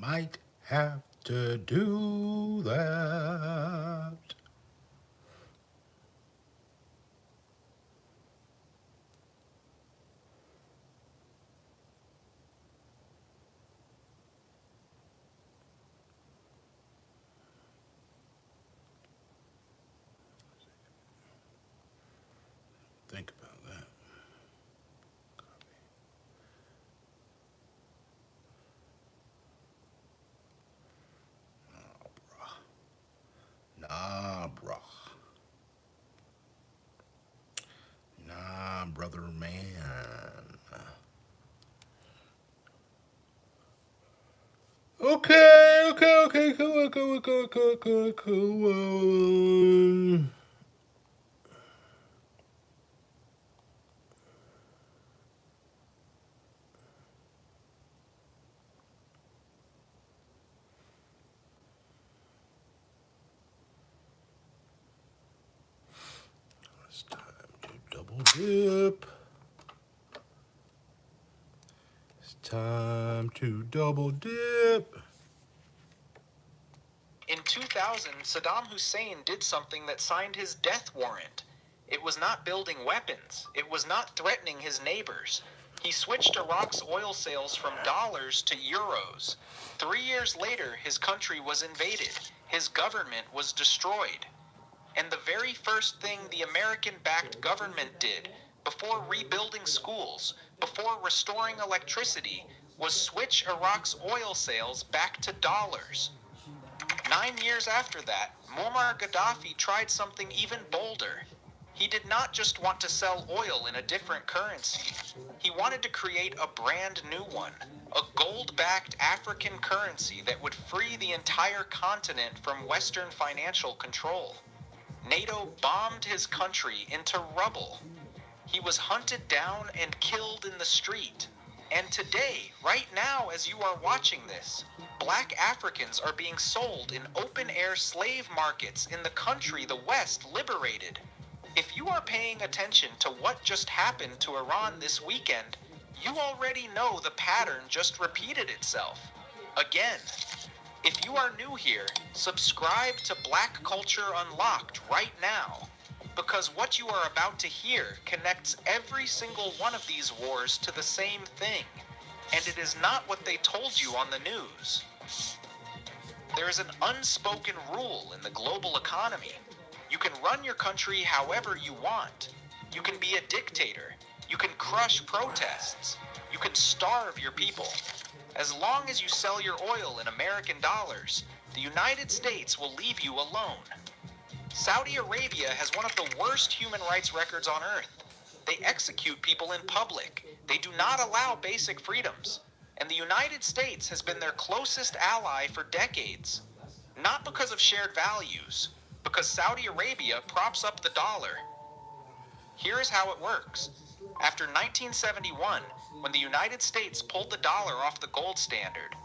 might have to do that. Think about that. Nah, bruh. Nah, brother man. Okay, cool. It's time to double dip. It's time to double dip. In 2000, Saddam Hussein did something that signed his death warrant. It was not building weapons. It was not threatening his neighbors. He switched Iraq's oil sales from dollars to euros. 3 years later, his country was invaded. His government was destroyed. And the very first thing the American-backed government did, before rebuilding schools, before restoring electricity, was switch Iraq's oil sales back to dollars. 9 years after that, Muammar Gaddafi tried something even bolder. He did not just want to sell oil in a different currency. He wanted to create a brand new one, a gold-backed African currency that would free the entire continent from Western financial control. NATO bombed his country into rubble. He was hunted down and killed in the street. And today, right now, as you are watching this, black Africans are being sold in open-air slave markets in the country the West liberated. If you are paying attention to what just happened to Iran this weekend, you already know the pattern just repeated itself. Again. If you are new here, subscribe to Black Culture Unlocked right now, because what you are about to hear connects every single one of these wars to the same thing, and it is not what they told you on the news. There is an unspoken rule in the global economy. You can run your country however you want. You can be a dictator. You can crush protests. You can starve your people. As long as you sell your oil in American dollars, the United States will leave you alone. Saudi Arabia has one of the worst human rights records on earth. They execute people in public. They do not allow basic freedoms. And the United States has been their closest ally for decades. Not because of shared values, because Saudi Arabia props up the dollar. Here is how it works. After 1971, when the United States pulled the dollar off the gold standard,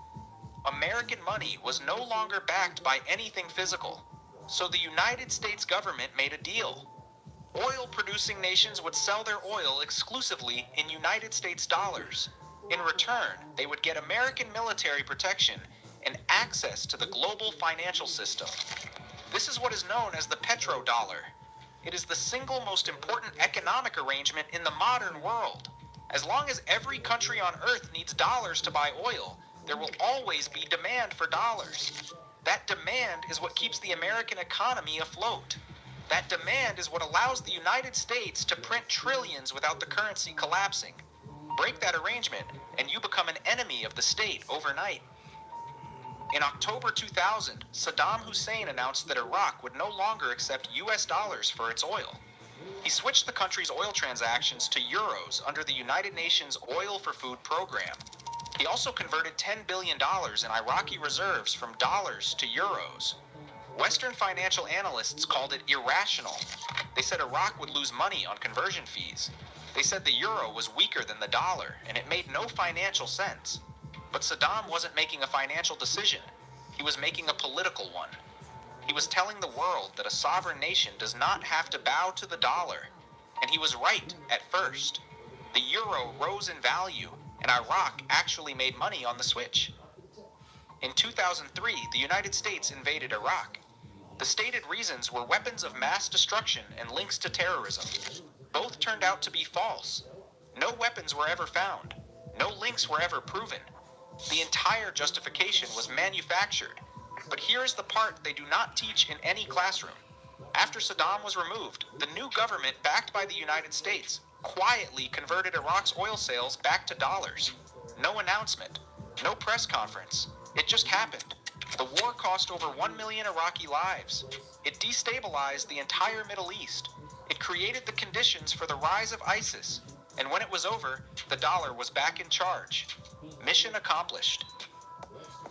American money was no longer backed by anything physical. So the United States government made a deal. Oil-producing nations would sell their oil exclusively in United States dollars. In return, they would get American military protection and access to the global financial system. This is what is known as the petrodollar. It is the single most important economic arrangement in the modern world. As long as every country on earth needs dollars to buy oil, there will always be demand for dollars. That demand is what keeps the American economy afloat. That demand is what allows the United States to print trillions without the currency collapsing. Break that arrangement, and you become an enemy of the state overnight. In October 2000, Saddam Hussein announced that Iraq would no longer accept US dollars for its oil. He switched the country's oil transactions to euros under the United Nations Oil for Food program. He also converted $10 billion in Iraqi reserves from dollars to euros. Western financial analysts called it irrational. They said Iraq would lose money on conversion fees. They said the euro was weaker than the dollar, and it made no financial sense. But Saddam wasn't making a financial decision. He was making a political one. He was telling the world that a sovereign nation does not have to bow to the dollar. And he was right at first. The euro rose in value, and Iraq actually made money on the switch. In 2003, the United States invaded Iraq. The stated reasons were weapons of mass destruction and links to terrorism. Both turned out to be false. No weapons were ever found. No links were ever proven. The entire justification was manufactured. But here is the part they do not teach in any classroom. After Saddam was removed, the new government, backed by the United States, quietly converted Iraq's oil sales back to dollars. No announcement. No press conference. It just happened. The war cost over 1 million Iraqi lives. It destabilized the entire Middle East. It created the conditions for the rise of ISIS. And when it was over, the dollar was back in charge. Mission accomplished.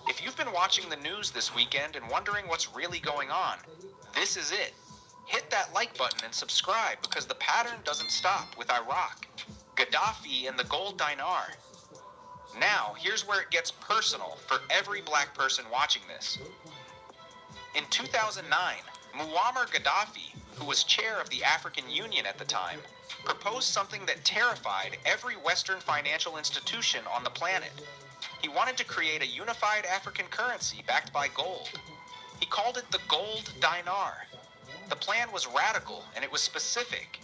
If you've been watching the news this weekend and wondering what's really going on, this is it. Hit that like button and subscribe because the pattern doesn't stop with Iraq, Gaddafi, and the gold dinar. Now, here's where it gets personal for every black person watching this. In 2009, Muammar Gaddafi, who was chair of the African Union at the time, proposed something that terrified every Western financial institution on the planet. He wanted to create a unified African currency backed by gold. He called it the gold dinar. The plan was radical and it was specific.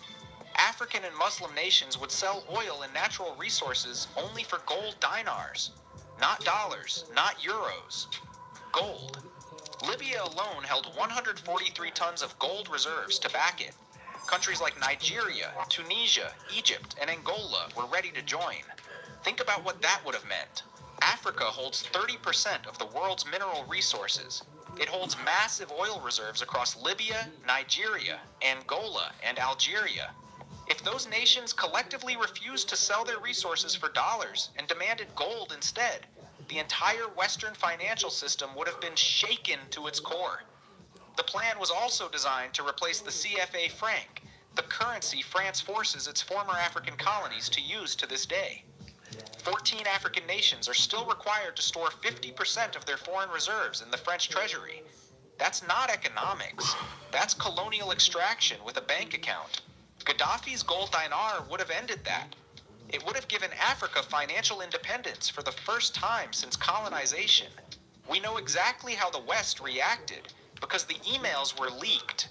African and Muslim nations would sell oil and natural resources only for gold dinars. Not dollars, not euros. Gold. Libya alone held 143 tons of gold reserves to back it. Countries like Nigeria, Tunisia, Egypt, and Angola were ready to join. Think about what that would have meant. Africa holds 30% of the world's mineral resources. It holds massive oil reserves across Libya, Nigeria, Angola, and Algeria. If those nations collectively refused to sell their resources for dollars and demanded gold instead, the entire Western financial system would have been shaken to its core. The plan was also designed to replace the CFA franc, the currency France forces its former African colonies to use to this day. 14 African nations are still required to store 50% of their foreign reserves in the French treasury. That's not economics. That's colonial extraction with a bank account. Gaddafi's gold dinar would have ended that. It would have given Africa financial independence for the first time since colonization. We know exactly how the West reacted because the emails were leaked.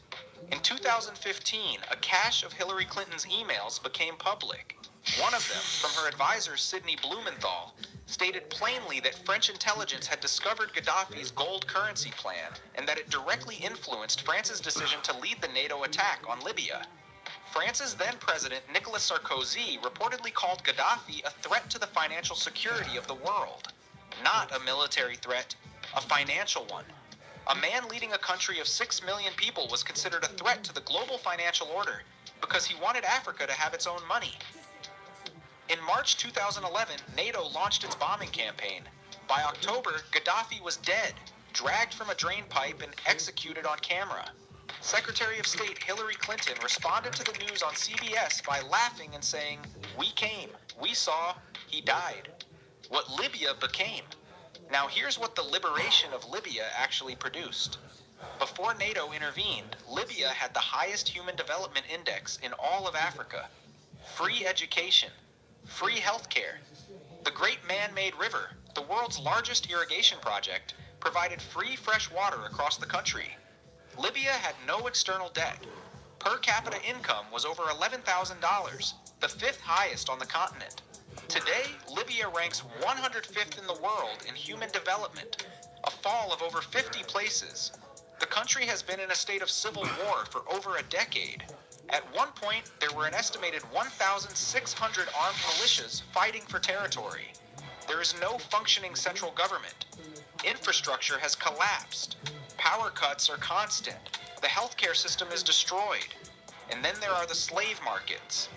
In 2015, a cache of Hillary Clinton's emails became public. One of them, from her advisor Sidney Blumenthal, stated plainly that French intelligence had discovered Gaddafi's gold currency plan and that it directly influenced France's decision to lead the NATO attack on Libya. France's then-president Nicolas Sarkozy reportedly called Gaddafi a threat to the financial security of the world. Not a military threat, a financial one. A man leading a country of 6 million people was considered a threat to the global financial order because he wanted Africa to have its own money. In March 2011, NATO launched its bombing campaign. By October, Gaddafi was dead, dragged from a drain pipe and executed on camera. Secretary of State Hillary Clinton responded to the news on CBS by laughing and saying, "We came, we saw, he died." What Libya became. Now here's what the liberation of Libya actually produced. Before NATO intervened, Libya had the highest human development index in all of Africa. Free education. Free healthcare. The Great Man-Made River, the world's largest irrigation project, provided free fresh water across the country. Libya had no external debt. Per capita income was over $11,000, the fifth highest on the continent. Today, Libya ranks 105th in the world in human development, a fall of over 50 places. The country has been in a state of civil war for over a decade. At one point, there were an estimated 1,600 armed militias fighting for territory. There is no functioning central government. Infrastructure has collapsed. Power cuts are constant. The healthcare system is destroyed. And then there are the slave markets.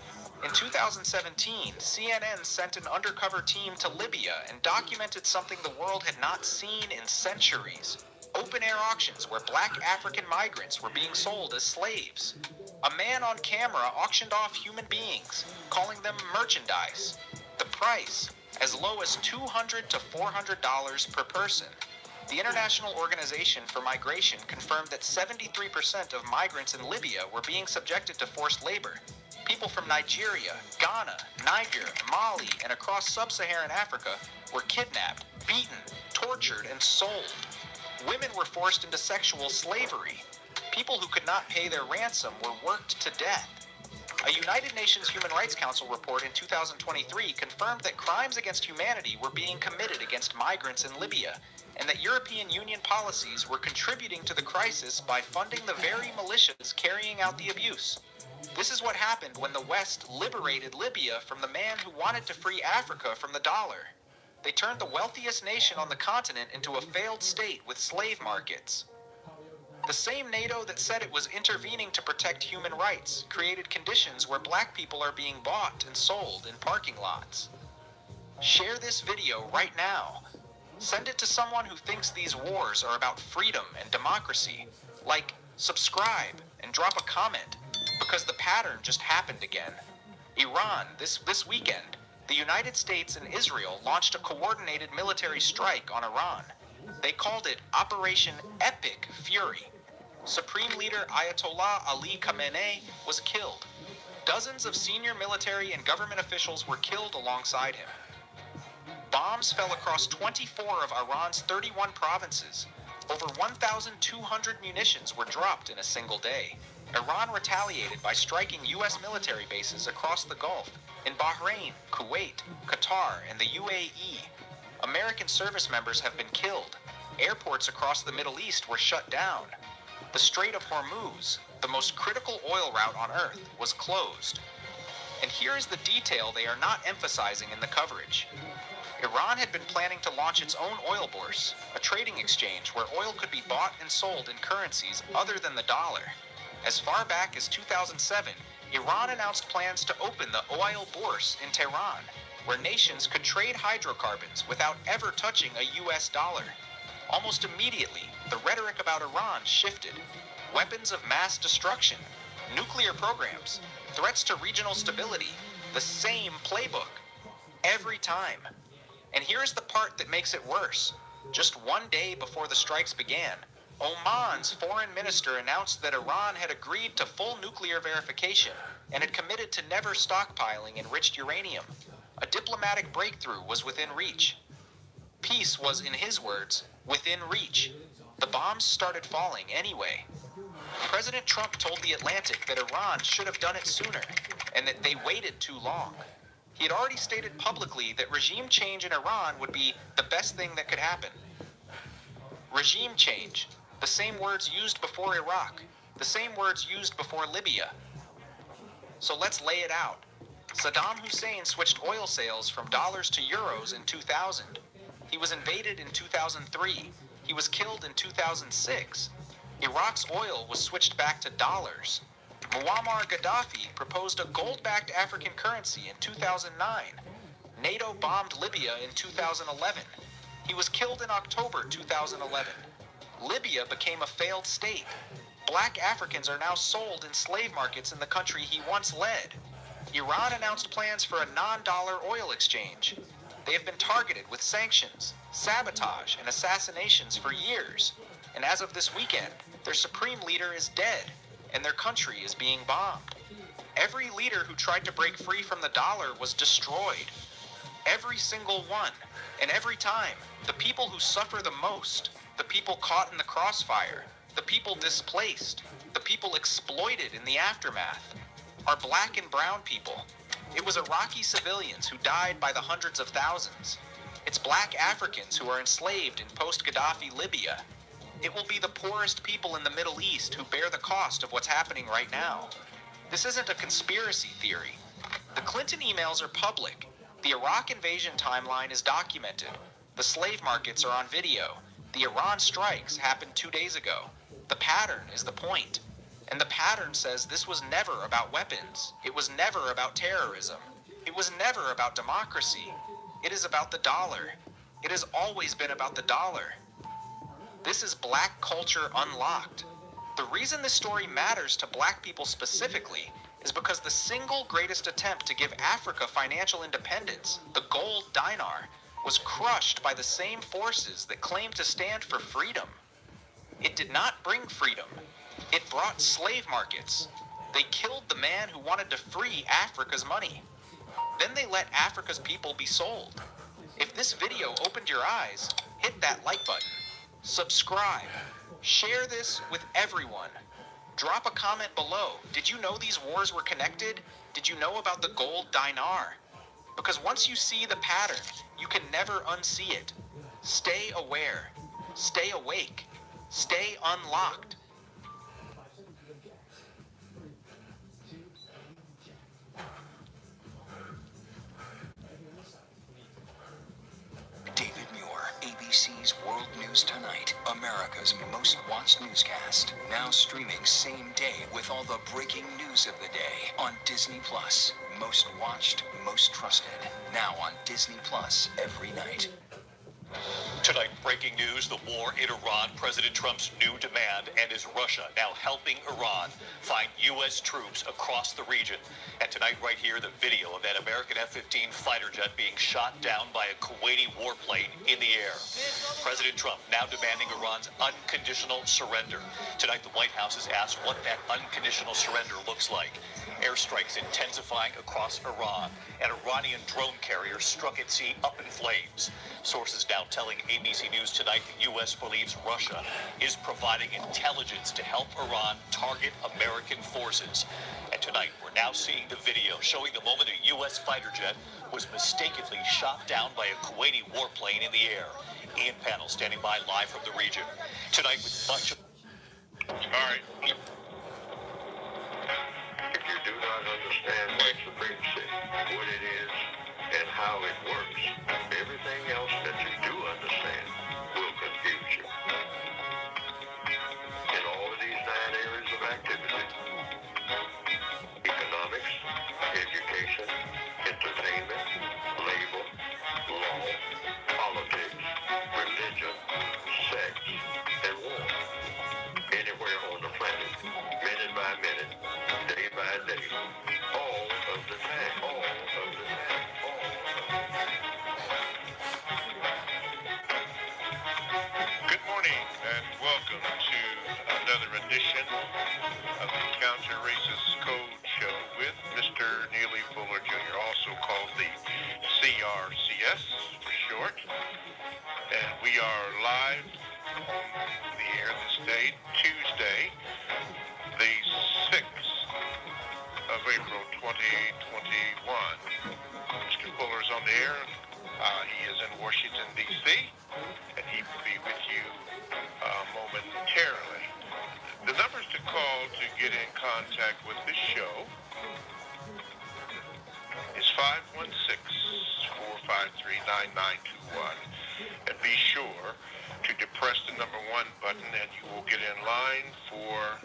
In 2017, CNN sent an undercover team to Libya and documented something the world had not seen in centuries. Open-air auctions where black African migrants were being sold as slaves. A man on camera auctioned off human beings, calling them merchandise. The price, as low as $200 to $400 per person. The International Organization for Migration confirmed that 73% of migrants in Libya were being subjected to forced labor. People from Nigeria, Ghana, Niger, Mali, and across sub-Saharan Africa were kidnapped, beaten, tortured, and sold. Women were forced into sexual slavery. People who could not pay their ransom were worked to death. A United Nations Human Rights Council report in 2023 confirmed that crimes against humanity were being committed against migrants in Libya, and that European Union policies were contributing to the crisis by funding the very militias carrying out the abuse. This is what happened when the West liberated Libya from the man who wanted to free Africa from the dollar. They turned the wealthiest nation on the continent into a failed state with slave markets. The same NATO that said it was intervening to protect human rights created conditions where black people are being bought and sold in parking lots. Share this video right now. Send it to someone who thinks these wars are about freedom and democracy. Like, subscribe, and drop a comment, because the pattern just happened again. Iran, this weekend, the United States and Israel launched a coordinated military strike on Iran. They called it Operation Epic Fury. Supreme Leader Ayatollah Ali Khamenei was killed. Dozens of senior military and government officials were killed alongside him. Bombs fell across 24 of Iran's 31 provinces. Over 1,200 munitions were dropped in a single day. Iran retaliated by striking U.S. military bases across the Gulf, in Bahrain, Kuwait, Qatar, and the UAE. American service members have been killed. Airports across the Middle East were shut down. The Strait of Hormuz, the most critical oil route on Earth, was closed. And here is the detail they are not emphasizing in the coverage. Iran had been planning to launch its own oil bourse, a trading exchange where oil could be bought and sold in currencies other than the dollar. As far back as 2007, Iran announced plans to open the oil bourse in Tehran, where nations could trade hydrocarbons without ever touching a US dollar. Almost immediately, the rhetoric about Iran shifted. Weapons of mass destruction, nuclear programs, threats to regional stability, the same playbook. Every time. And here's the part that makes it worse. Just one day before the strikes began, Oman's foreign minister announced that Iran had agreed to full nuclear verification and had committed to never stockpiling enriched uranium. A diplomatic breakthrough was within reach. Peace was, in his words, within reach. The bombs started falling anyway. President Trump told The Atlantic that Iran should have done it sooner, and that they waited too long. He had already stated publicly that regime change in Iran would be the best thing that could happen. Regime change, the same words used before Iraq, the same words used before Libya. So let's lay it out. Saddam Hussein switched oil sales from dollars to euros in 2000. He was invaded in 2003. He was killed in 2006. Iraq's oil was switched back to dollars. Muammar Gaddafi proposed a gold-backed African currency in 2009. NATO bombed Libya in 2011. He was killed in October 2011. Libya became a failed state. Black Africans are now sold in slave markets in the country he once led. Iran announced plans for a non-dollar oil exchange. They have been targeted with sanctions, sabotage, and assassinations for years. And as of this weekend, their supreme leader is dead, and their country is being bombed. Every leader who tried to break free from the dollar was destroyed. Every single one. And every time, the people who suffer the most, the people caught in the crossfire, the people displaced, the people exploited in the aftermath, are black and brown people. It was Iraqi civilians who died by the hundreds of thousands. It's black Africans who are enslaved in post-Gaddafi Libya. It will be the poorest people in the Middle East who bear the cost of what's happening right now. This isn't a conspiracy theory. The Clinton emails are public. The Iraq invasion timeline is documented. The slave markets are on video. The Iran strikes happened 2 days ago. The pattern is the point. And the pattern says this was never about weapons. It was never about terrorism. It was never about democracy. It is about the dollar. It has always been about the dollar. This is black culture unlocked. The reason this story matters to black people specifically is because the single greatest attempt to give Africa financial independence, the gold dinar, was crushed by the same forces that claim to stand for freedom. It did not bring freedom. It brought slave markets. They killed the man who wanted to free Africa's money. Then they let Africa's people be sold. If this video opened your eyes, hit that like button. Subscribe. Share this with everyone. Drop a comment below. Did you know these wars were connected? Did you know about the gold dinar? Because once you see the pattern, you can never unsee it. Stay aware. Stay awake. Stay unlocked. David Muir, ABC's World News Tonight, America's most watched newscast. Now streaming same day with all the breaking news of the day on Disney Plus. Most watched, most trusted. Now on Disney Plus every night. Tonight, breaking news, the war in Iran, President Trump's new demand, and is Russia now helping Iran find U.S. troops across the region? And tonight, right here, the video of that American F-15 fighter jet being shot down by a Kuwaiti warplane in the air. President Trump now demanding Iran's unconditional surrender. Tonight, the White House has asked what that unconditional surrender looks like. Airstrikes intensifying across Iran. An Iranian drone carrier struck at sea up in flames. Sources now telling ABC News Tonight the U.S. believes Russia is providing intelligence to help Iran target American forces. And tonight, we're now seeing the video showing the moment a U.S. fighter jet was mistakenly shot down by a Kuwaiti warplane in the air. Ian Pannell standing by live from the region. Tonight with much of... All right. If you do not understand white supremacy, what it is, and how it works, everything else that you do understand will confuse you. In all of these 9 areas of activity, economics, education, entertainment, labor, law, politics, religion, sex, and war. Anywhere on the planet, minute by minute, day by day, all of the time, all of the time, all of the time. Good morning and welcome to another edition of the Counter Racist Code Show with Mr. Neely Fuller Jr., also called the CRCS for short. And we are live on the air this day, Tuesday, the 6th of April 2021. Mr. Fuller's on the air. He is in Washington, D.C., and he will be with you momentarily. The numbers to call to get in contact with this show is 516-453-9921. And be sure to depress the number 1 button and you will get in line for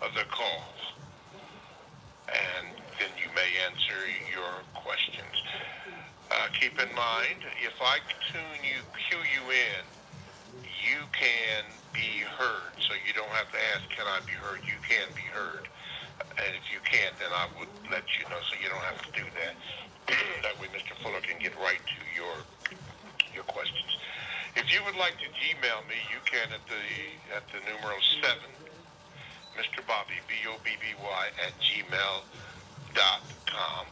other calls. And then you may answer your questions. Keep in mind, if I cue you in, you can be heard. So you don't have to ask, can I be heard? You can be heard. And if you can't, then I would let you know so you don't have to do that. That way Mr. Fuller can get right to your questions. If you would like to Gmail me, you can at the numeral 7, Mr. Bobby, BOBBY @gmail.com.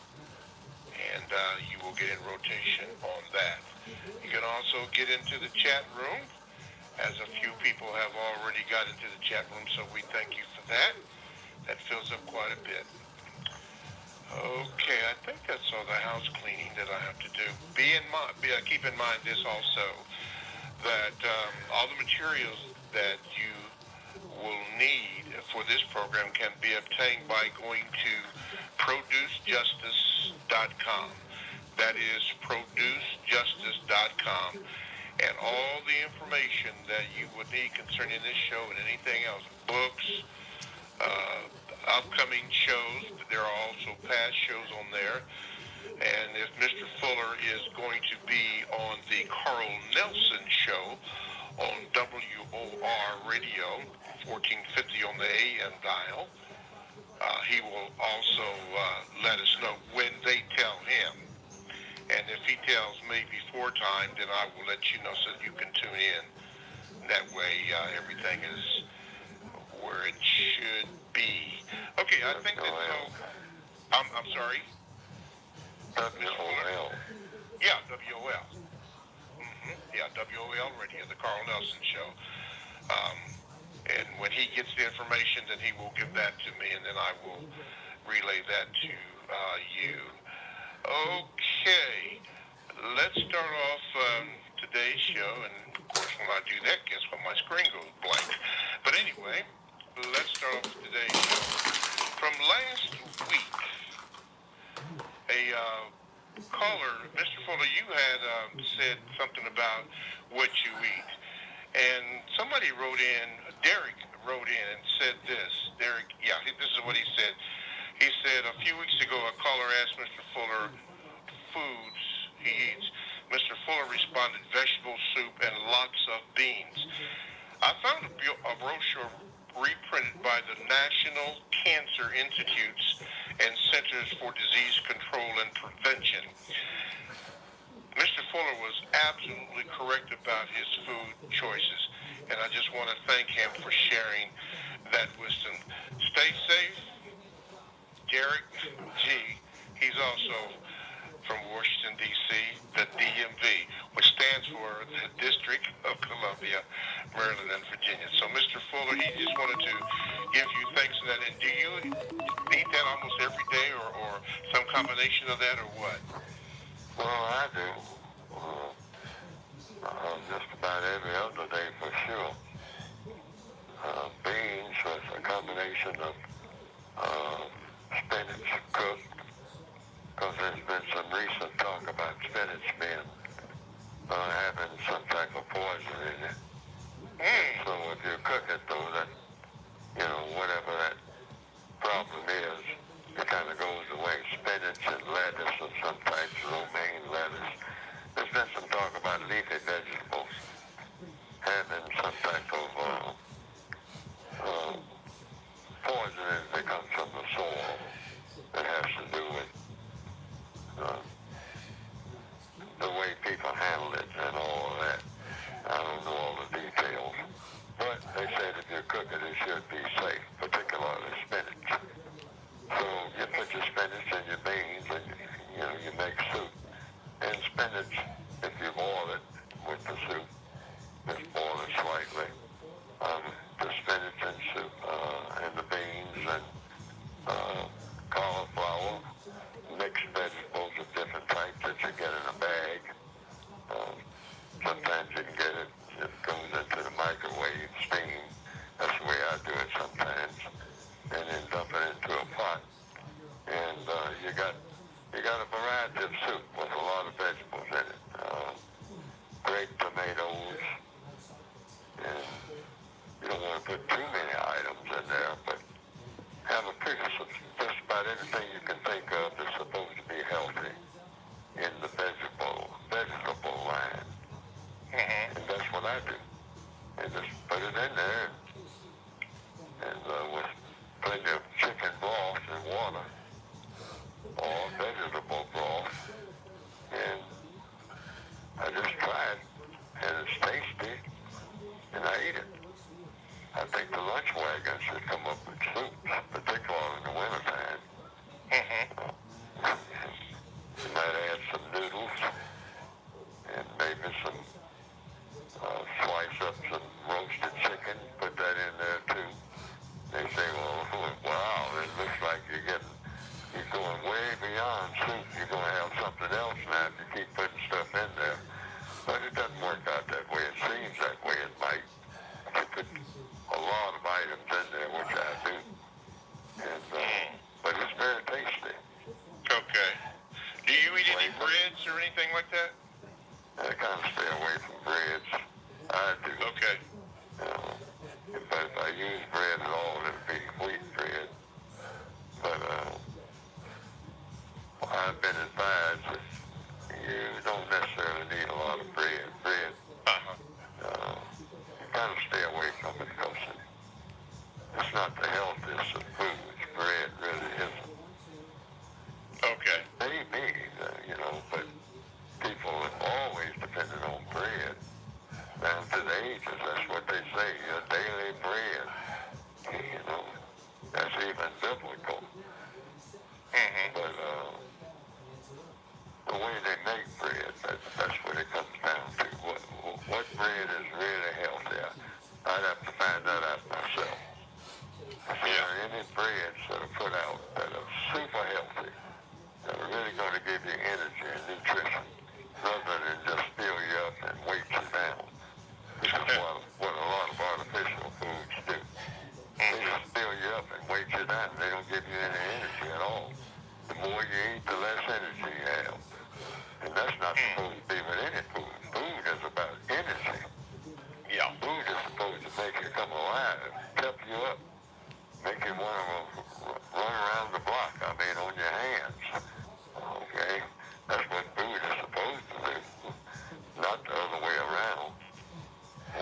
And you will get in rotation on that. You can also get into the chat room, as a few people have already got into the chat room, so we thank you for that. That fills up quite a bit. Okay, I think that's all the house cleaning that I have to do. Keep in mind this also, that all the materials that you will need for this program can be obtained by going to producejustice.com. That is producejustice.com. And all the information that you would need concerning this show and anything else, books, upcoming shows, there are also past shows on there. And if Mr. Fuller is going to be on the Carl Nelson show on WOR Radio, 1450 on the AM dial, he will also let us know when they tell him. And if he tells me before time, then I will let you know so that you can tune in. That way, everything is where it should be. Okay, I think that's all. I'm sorry? WOL. Yeah, WOL. Yeah, WOL Radio, the Carl Nelson Show. And when he gets the information, then he will give that to me, and then I will relay that to you. Okay, let's start off today's show, and of course, when I do that, guess what? My screen goes blank. But anyway, let's start off with today's show. From last week, a caller, Mr. Fuller, you had said something about what you eat. And somebody wrote in, Derek wrote in and said this. Derek, yeah, this is what he said. He said a few weeks ago a caller asked Mr. Fuller foods he eats. Mr. Fuller responded vegetable soup and lots of beans. I found a brochure reprinted by the National Cancer Institutes and Centers for Disease Control and Prevention. Mr. Fuller was absolutely correct about his food choices, and I just want to thank him for sharing that wisdom. Stay safe. Derek G., he's also from Washington, D.C., the DMV, which stands for the District of Columbia, Maryland, and Virginia. So, Mr. Fuller, he just wanted to give you thanks for that. And do you eat that almost every day or some combination of that or what? Well, I do. Just about every other day for sure. Beans with a combination of spinach cooked, because there's been some recent talk about spinach being having some type of poison in it. So if you cook it, though, that, you know, whatever that problem is, it kind of goes away. Spinach and lettuce and some types of romaine lettuce. There's been some talk about leafy vegetables having some type of poison that comes from the soil that has to do with the way people handle it and all of that. I don't know all the details. But they said if you cook it, it should be safe, particularly spinach. So you put your spinach and your beans and, you know, you make soup. And spinach, if you boil it with the soup, just boil it slightly. The spinach and soup, and the beans and cauliflower, mixed vegetables of different types that you get in a bag. Sometimes you can get it, it goes into the microwave, steam. That's the way I do it sometimes. And then dump it into a pot. And you got a variety of soup with a lot of vegetables in it. Great tomatoes, and you don't want to put too many items in there, but have a pretty, just about everything you can think of is supposed to be healthy in the vegetable line. And that's what I do. And just put it in there, and with plenty of chicken broth and water, or vegetable broth, and I just tried, and it's tasty, and I eat it. I think the lunch wagon should come up with soups, particularly in the wintertime. You might add some noodles, and maybe some, slice up some roasted chicken, put that in there too. They say, well, wow, it looks like you're going way beyond soup. You're going to have something else now if you keep putting stuff in there. But it doesn't work out that way. It seems that way it might. You put a lot of items in there, which I do. And, but it's very tasty. Okay. Do you eat any breads or anything like that? I kind of stay away from breads. I do. Okay. But if I use bread at all, it would be wheat bread. But I've been advised that you don't necessarily need a lot of bread. Bread, you kind of stay away from it because it's not the healthiest of foods. Bread really isn't. Okay. Maybe, you know, but people have always depended on bread. Down to the ages, that's what they say, your daily bread. You know, that's even biblical. But the way they make bread, that's what it comes down to. What bread is really healthy? I'd have to find that out myself. If there are any breads that are put out that are super healthy, that are really going to give you energy and nutrition, rather than just fill you up and weight you down, which is what a lot of artificial foods do. They just fill you up and weight you down. They don't give you any energy at all. The more you eat, the less energy you have. And that's not supposed to be with any food. Food is about energy. Yeah. Food is supposed to make you come alive, pep you up, make you want to run around the block, on your hands. Okay? That's what food is supposed to do. Not the other way around.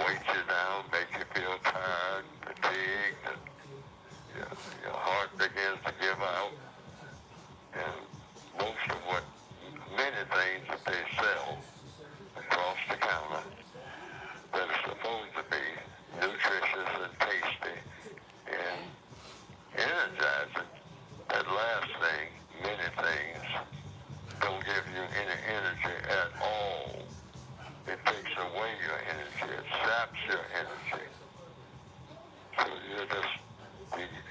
Weight you down, make you feel tired, fatigued, and your heart begins to give out. And most of what many things that they sell across the counter that are supposed to be nutritious and tasty and energizing, that last thing, many things, don't give you any energy at all. It takes away your energy. It saps your energy. So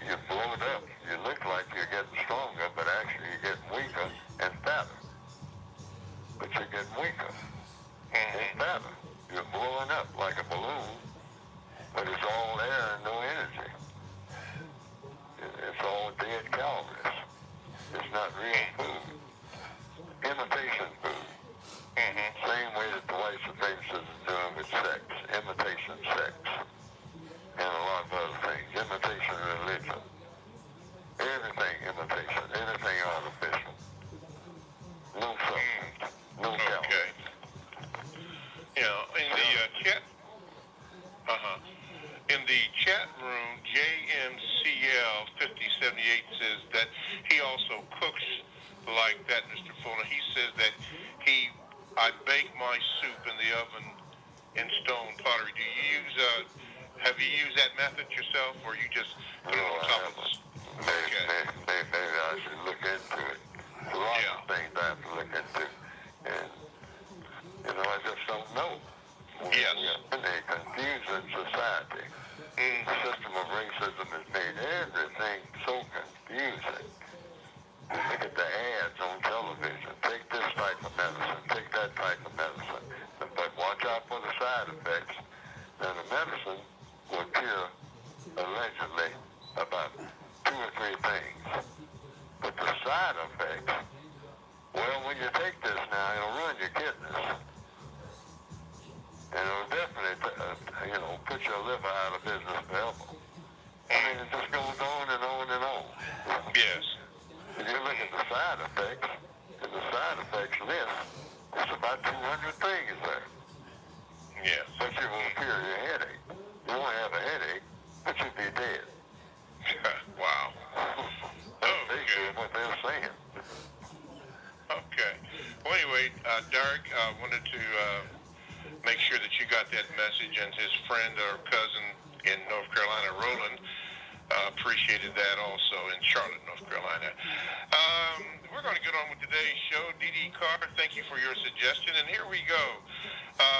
you blow it up. You look like you're getting stronger, but actually you're getting weaker and fatter. But you're getting weaker and fatter. You're blowing up like a balloon, but it's all air and no energy. It's all dead calories. It's not real food. Imitation food. Same way that the whites of things is doing with sex. Imitation sex. And a lot of other things. Imitation religion. Everything imitation. Anything artificial. No substance. No calories. Okay. In the chat. In the chat room, JMCL 5078 says that he also cooks like that, Mr. Fuller. He says that I bake my soup in the oven in stone pottery. Do you have you used that method yourself, or you just put it on top of this? Maybe I should look into it. There's a lot of things I have to look into. And, I just don't know. Yes. We're in a confusing society. The system of racism has made everything so confusing. Look at the ads on television. Take this type of medicine. Take that type of medicine. But watch out for the side effects. Now, the medicine will cure, allegedly, about 2 or 3 things. But the side effects, well, when you take this now, it'll ruin your kidneys. And it'll definitely, put your liver out of business forever. It just goes on and on and on. Yes. If you look at the side effects, in the side effects list, it's about 200 things there. Yes. But you won't cure your headache. You won't have a headache, but you'll be dead. Wow. That's basically what they're saying. Okay. Well, anyway, Derek, I wanted to make sure that you got that message, and his friend or cousin in North Carolina, Roland, appreciated that also in Charlotte, North Carolina. We're going to get on with today's show. D.D. Carter, thank you for your suggestion, and here we go.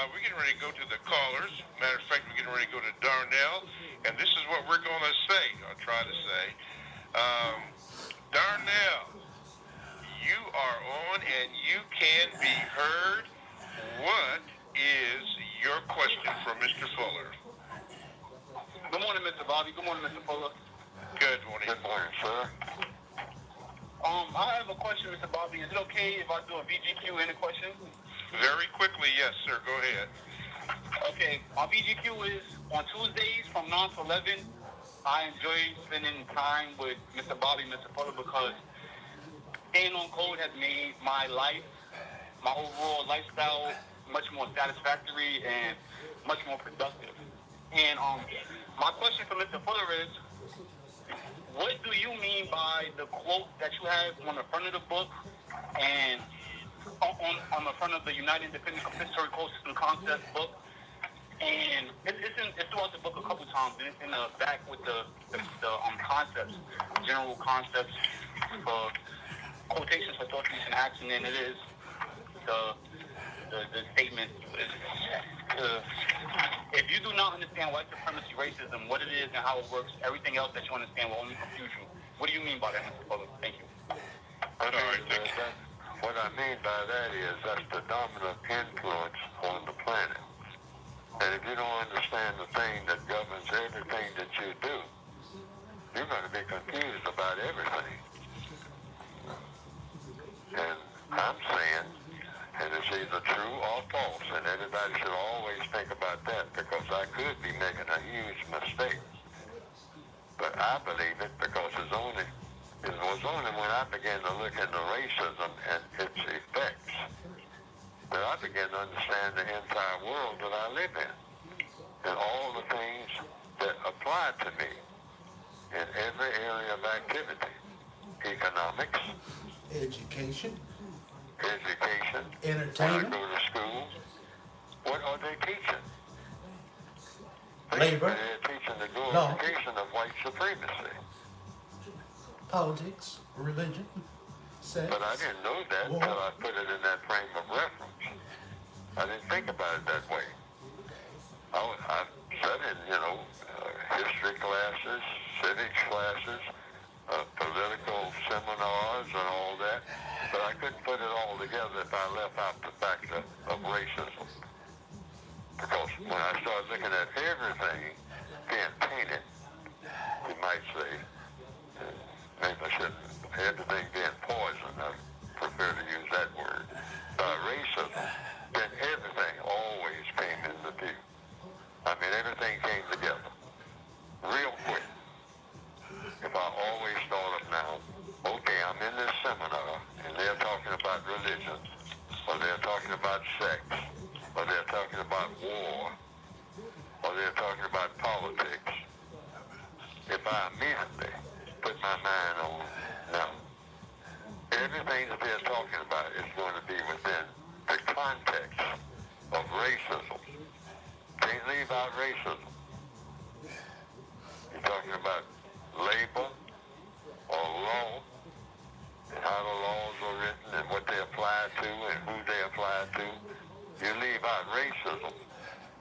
We're getting ready to go to the callers. Matter of fact, we're getting ready to go to Darnell, and this is what we're going to say, or try to say. Darnell, you are on, and you can be heard. What is your question for Mr. Fuller? Good morning, Mr. Bobby. Good morning, Mr. Fuller. Good morning. Good morning, sir. I have a question, Mr. Bobby. Is it okay if I do a VGQ in a question? Very quickly, yes, sir. Go ahead. Okay. My VGQ is on Tuesdays from 9 to 11. I enjoy spending time with Mr. Bobby, Mr. Fuller, because staying on code has made my life, my overall lifestyle, much more satisfactory and much more productive. And my question for Mr. Fuller is, what do you mean by the quote that you have on the front of the book and on the front of the United Independent Historical System Concepts book? And it's throughout the book a couple times, and it's in the back with the concepts, general concepts for quotations for thought, and action, and it is the statement. If you do not understand white supremacy, racism, what it is and how it works, everything else that you understand will only confuse you. What do you mean by that, Mr. Fuller? Thank you. What I mean by that is that's the dominant influence on the planet. And if you don't understand the thing that governs everything that you do, you're going to be confused about everything. And I'm saying, and it's either true or false, and everybody should always think about that because I could be making a huge mistake. But I believe it because it was only when I began to look into racism and its effects that I began to understand the entire world that I live in and all the things that apply to me in every area of activity. Economics, Education, When entertainment, I go to school, what are they teaching? labor, They're teaching the law, glorification of white supremacy. politics, religion, sex. But I didn't know that war. until I put it in that frame of reference. I didn't think about it that way. I studied, history classes, civics classes, political seminars and all that, but I couldn't put it all together if I left out the fact of racism. Because when I started looking at everything being painted, you might say, maybe I shouldn't, everything being poisoned, I prefer to use that word, by racism, then everything always came into view. I mean, everything came together real quick. If I always thought of now, okay, I'm in this seminar, and they're talking about religion, or they're talking about sex, or they're talking about war, or they're talking about politics. If I immediately put my mind on, no, everything that they're talking about is going to be within the context of racism. Can't leave out racism. You're talking about labor or law, and how the laws are written and what they apply to and who they apply to. You leave out racism,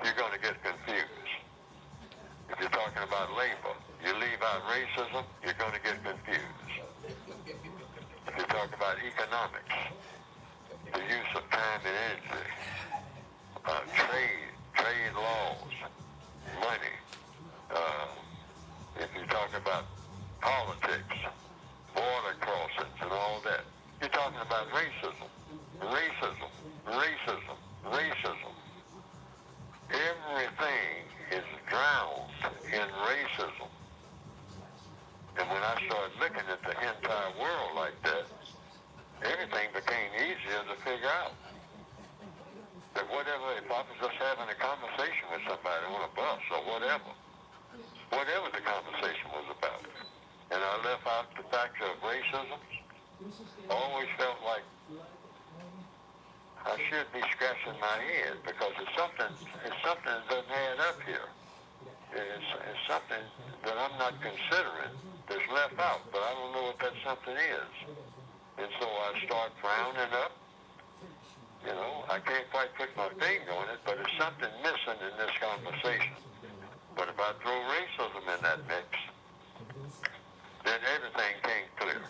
you're going to get confused. If you're talking about labor, you leave out racism, you're going to get confused. If you talk about economics, the use of time and energy, trade laws, money, if you talk about politics, border crossings and all that, you're talking about racism. Everything is drowned in racism. And when I started looking at the entire world like that, everything became easier to figure out. That whatever, if I was just having a conversation with somebody on a bus or whatever the conversation was about, and I left out the fact of racism, I always felt like I should be scratching my head because it's something that doesn't add up here. It's something that I'm not considering that's left out, but I don't know what that something is. And so I start frowning up. I can't quite put my finger on it, but there's something missing in this conversation. But if I throw racism in that mix, then everything came clear.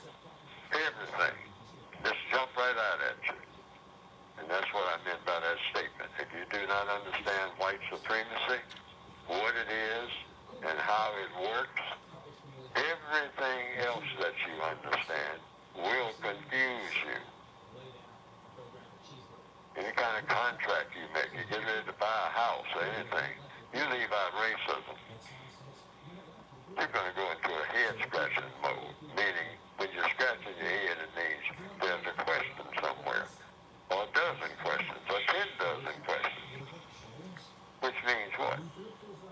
Everything. Just jump right out at you. And that's what I meant by that statement. If you do not understand white supremacy, what it is, and how it works, everything else that you understand will confuse you. Any kind of contract you make, you get ready to buy a house or anything, you leave out racism, you're going to go into a head-scratching mode, meaning when you're scratching your head, it means there's a question somewhere, or a dozen questions, or 10 dozen questions, which means what?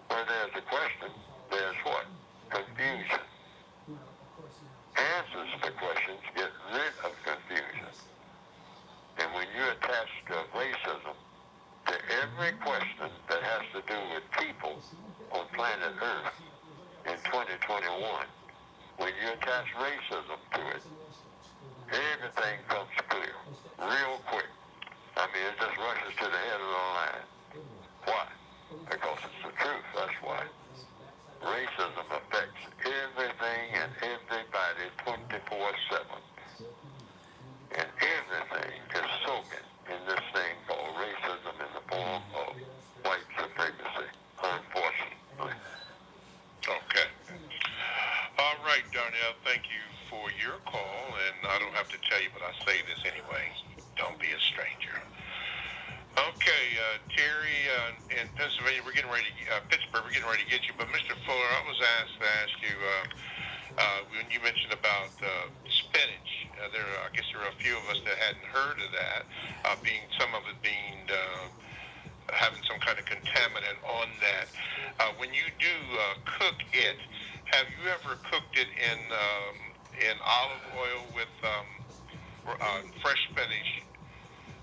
Where there's a question, there's what? Confusion. Answers to questions get rid of confusion. And when you attach racism to every question that has to do with people on planet Earth in 2021, when you attach racism to it, everything comes clear, real quick. I mean, it just rushes to the head of the line. Why? Because it's thank you for your call, and I don't have to tell you, but I say this anyway. Don't be a stranger. Okay, Terry, in Pennsylvania, we're getting ready. Pittsburgh, we're getting ready to get you. But Mr. Fuller, I was asked to ask you when you mentioned about spinach. I guess there are a few of us that hadn't heard of that, some of it being having some kind of contaminant on that. When you do cook it, have you ever cooked it in olive oil with fresh spinach?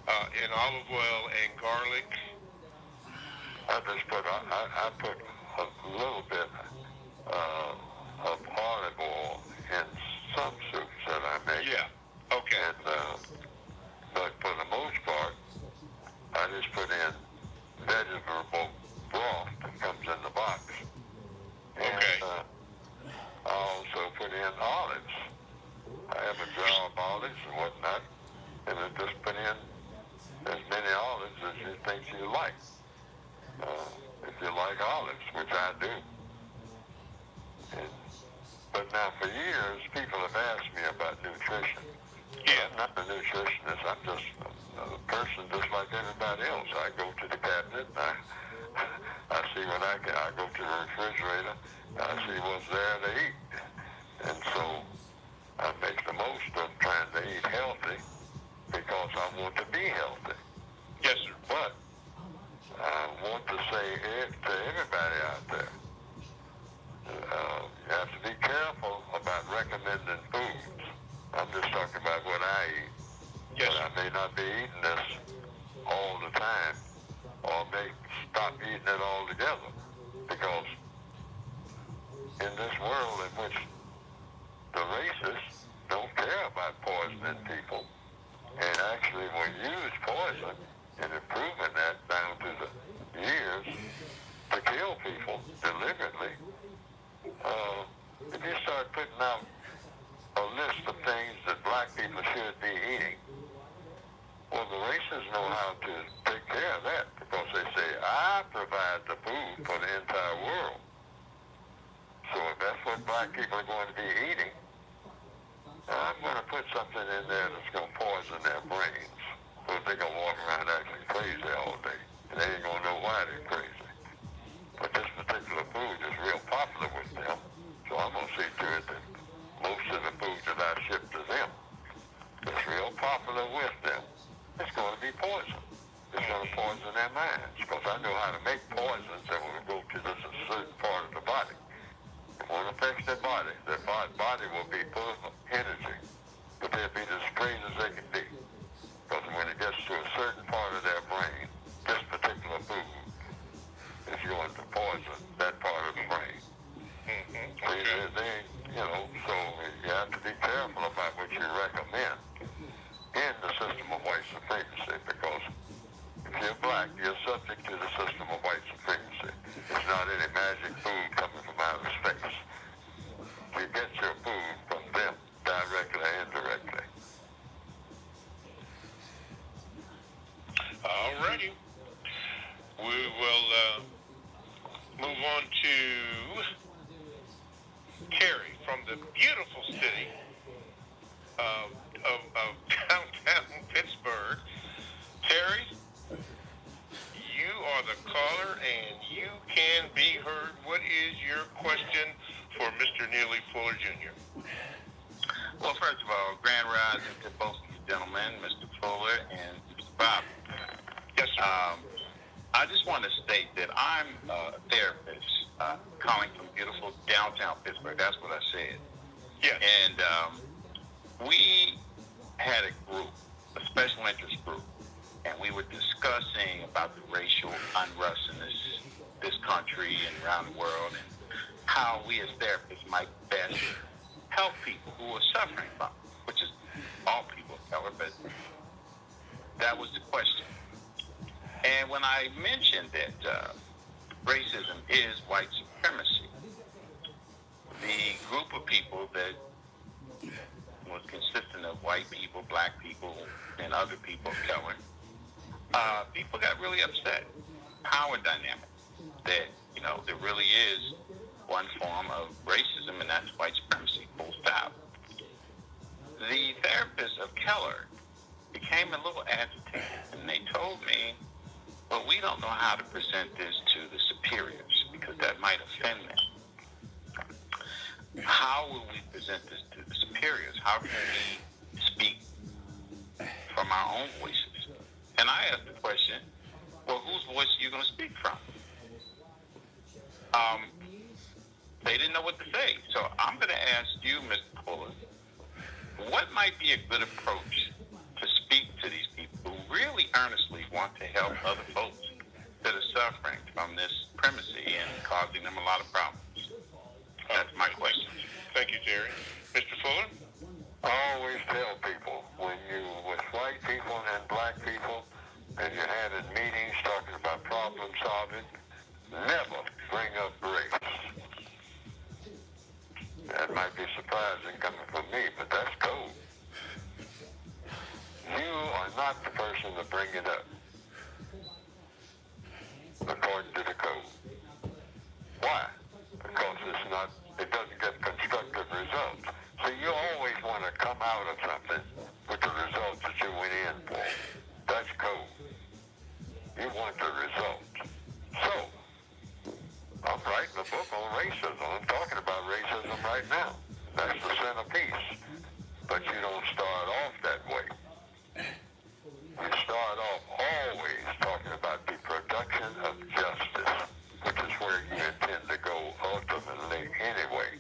In olive oil and garlic. I put a little bit of olive oil in some soups that I make. Yeah. Okay. And but for the most part, I just put in vegetable broth that comes in the box. And, Okay. I also put in olives. I have a jar of olives and whatnot, and I just put in as many olives as you think you like. If you like olives, which I do. But now for years, people have asked me about nutrition. Yeah. I'm not a nutritionist. I'm just a person just like everybody else. I go to the cabinet and I see what I go to the refrigerator and I see what's there to eat. And so I make the most of trying to eat healthy because I want to be healthy. Yes, sir. But I want to say to everybody out there, you have to be careful about recommending foods. I'm just talking about what I eat. Yes, But sir. I may not be eating this all the time, or may stop eating it altogether, because in this world in which the racists don't care about poisoning people, and actually will use poison and improving that down to the years to kill people deliberately. If you start putting out a list of things that black people should be eating, well, the racists know how to take care of that because they say, I provide the food for the entire world. So if that's what black people are going to be eating, I'm going to put something in there that's going to poison their brains. So they're going to walk around acting crazy all day. And they ain't going to know why they're crazy. But this particular food is real popular with them. So I'm going to see to it that most of the food that I ship to them is real popular with them. It's going to be poison. It's going to poison their minds. Because I know how to make poisons that will go to this certain part of the body. It won't affect their body. Their body will be full of energy. But they'll be as straight as they can be. Because when it gets to a certain part of their brain, this particular food is going to poison that part of the brain. Mm-hmm. So so you have to be careful about what you recommend in the system of white supremacy, because if you're black, you're subject to the system of white supremacy. It's not any magic food coming from outer space. You get your food from them, directly or indirectly. Alrighty. We will move on to Terry from the beautiful city of downtown Pittsburgh. Terry, you are the caller and you can be heard. What is your question for Mr. Neely Fuller Jr.? Well, first of all, grand rising to both of you gentlemen, Mr. Fuller and Mr. Bob. Yes, sir. I just want to state that I'm a therapist calling from beautiful downtown Pittsburgh. That's what I said. Yes. And we had a group, a special interest group, and we were discussing about the racial unrest in this country and around the world, and how we as therapists might best help people who are suffering from it, which is all people of color, but that was the question. And when I mentioned that racism is white supremacy, the group of people that was consistent of white people, black people, and other people of color, people got really upset. Power dynamic. That, there really is one form of racism, and that's white supremacy, full stop. out. The therapists of Keller became a little agitated, and they told me, well, we don't know how to present this to the superiors because that might offend them. How will we present this to the superiors? How can we speak from our own voices? And I asked the question, well, whose voice are you going to speak from? They didn't know what to say. So I'm going to ask you, Mr. Fuller, what might be a good approach to speak to these people who really earnestly want to help other folks that are suffering from this primacy and causing them a lot of problems? That's my question. Thank you, Terry. Mr. Fuller? I always tell people, when you, with white people and black people, and you're having meetings talking about problem solving, never bring up race. That might be surprising coming from me, but that's code. You are not the person to bring it up, according to the code. Why? Because it doesn't get constructive results. So you always want to come out of something with the results that you went in for. That's code. You want the results. So, I'm writing a book on racism. I'm talking about racism right now. That's the centerpiece. But you don't start off that way. You start off always talking about the production of justice, which is where you intend to go ultimately anyway.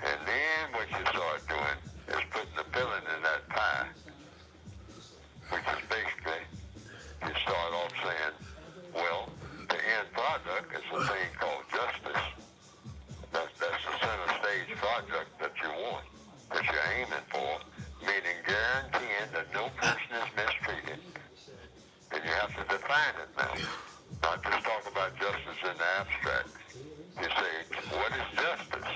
And then what you start doing is putting the filling in that pie, which is basically, you start off saying, well, the end product is a thing called justice. That's the center stage project that you want, that you're aiming for, meaning guaranteeing that no person is mistreated. And you have to define it now, not just talk about justice in the abstract. You say, what is justice?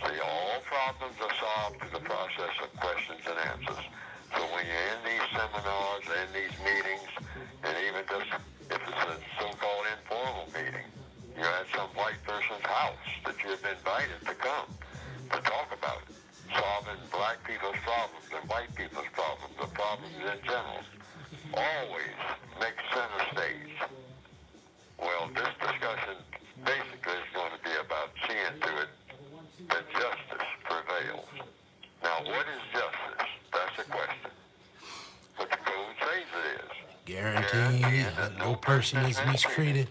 See, all problems are solved through the process of questions and answers. So when you're in these seminars, in these meetings, and even just if it's a so-called informal meeting, you're at some white person's house that you've invited to come to talk about it, solving black people's problems and white people's problems, the problems in general. Always make center stage. Well, this discussion basically is going to be about seeing to it that justice prevails. Now, what is justice? That's the question. But the code says it is. Guaranteeing that no person is mistreated.